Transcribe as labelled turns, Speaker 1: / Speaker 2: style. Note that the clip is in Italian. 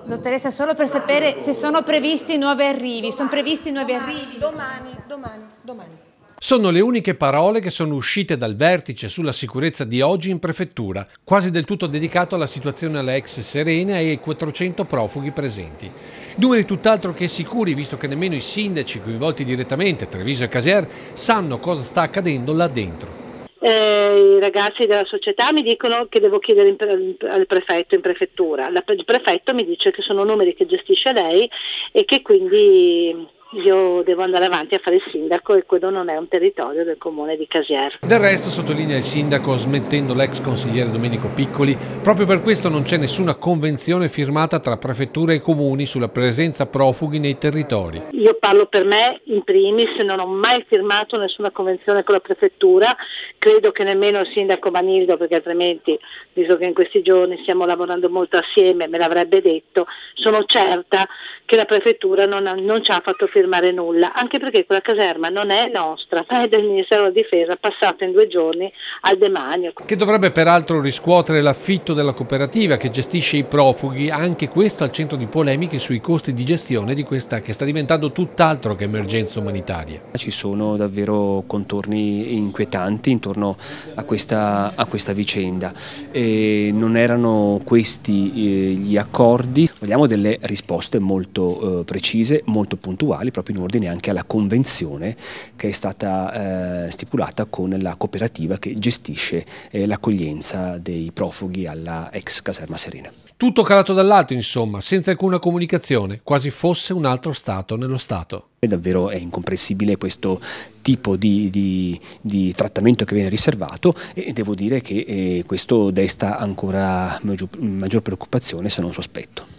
Speaker 1: Dottoressa, solo per sapere se sono previsti nuovi arrivi. Sono previsti nuovi arrivi?
Speaker 2: Domani.
Speaker 3: Sono le uniche parole che sono uscite dal vertice sulla sicurezza di oggi in prefettura, quasi del tutto dedicato alla situazione alla ex Serena e ai 400 profughi presenti. Numeri tutt'altro che sicuri, visto che nemmeno i sindaci coinvolti direttamente, Treviso e Casier, sanno cosa sta accadendo là dentro.
Speaker 2: I ragazzi della società mi dicono che devo chiedere al prefetto in prefettura. Il prefetto mi dice che sono numeri che gestisce lei e che quindi io devo andare avanti a fare il sindaco e quello non è un territorio del comune di Casier.
Speaker 3: Del resto, sottolinea il sindaco, smettendo l'ex consigliere Domenico Piccoli, proprio per questo non c'è nessuna convenzione firmata tra prefetture e comuni sulla presenza profughi nei territori.
Speaker 2: Io parlo per me in primis, non ho mai firmato nessuna convenzione con la prefettura, credo che nemmeno il sindaco Manildo, perché altrimenti, visto che in questi giorni stiamo lavorando molto assieme, me l'avrebbe detto. Sono certa che la prefettura non ci ha fatto firmare nulla, anche perché quella caserma non è nostra, ma è del Ministero della Difesa, passata in 2 giorni al demanio.
Speaker 3: Che dovrebbe peraltro riscuotere l'affitto della cooperativa che gestisce i profughi, anche questo al centro di polemiche sui costi di gestione di questa che sta diventando tutt'altro che emergenza umanitaria.
Speaker 4: Ci sono davvero contorni inquietanti intorno a questa vicenda e non erano questi gli accordi. Vogliamo delle risposte molto precise, molto puntuali, proprio in ordine anche alla convenzione che è stata stipulata con la cooperativa che gestisce l'accoglienza dei profughi alla ex caserma Serena.
Speaker 3: Tutto calato dall'alto, insomma, senza alcuna comunicazione, quasi fosse un altro Stato nello Stato.
Speaker 4: Davvero è incomprensibile questo tipo di trattamento che viene riservato e devo dire che questo desta ancora maggior preoccupazione, se non sospetto.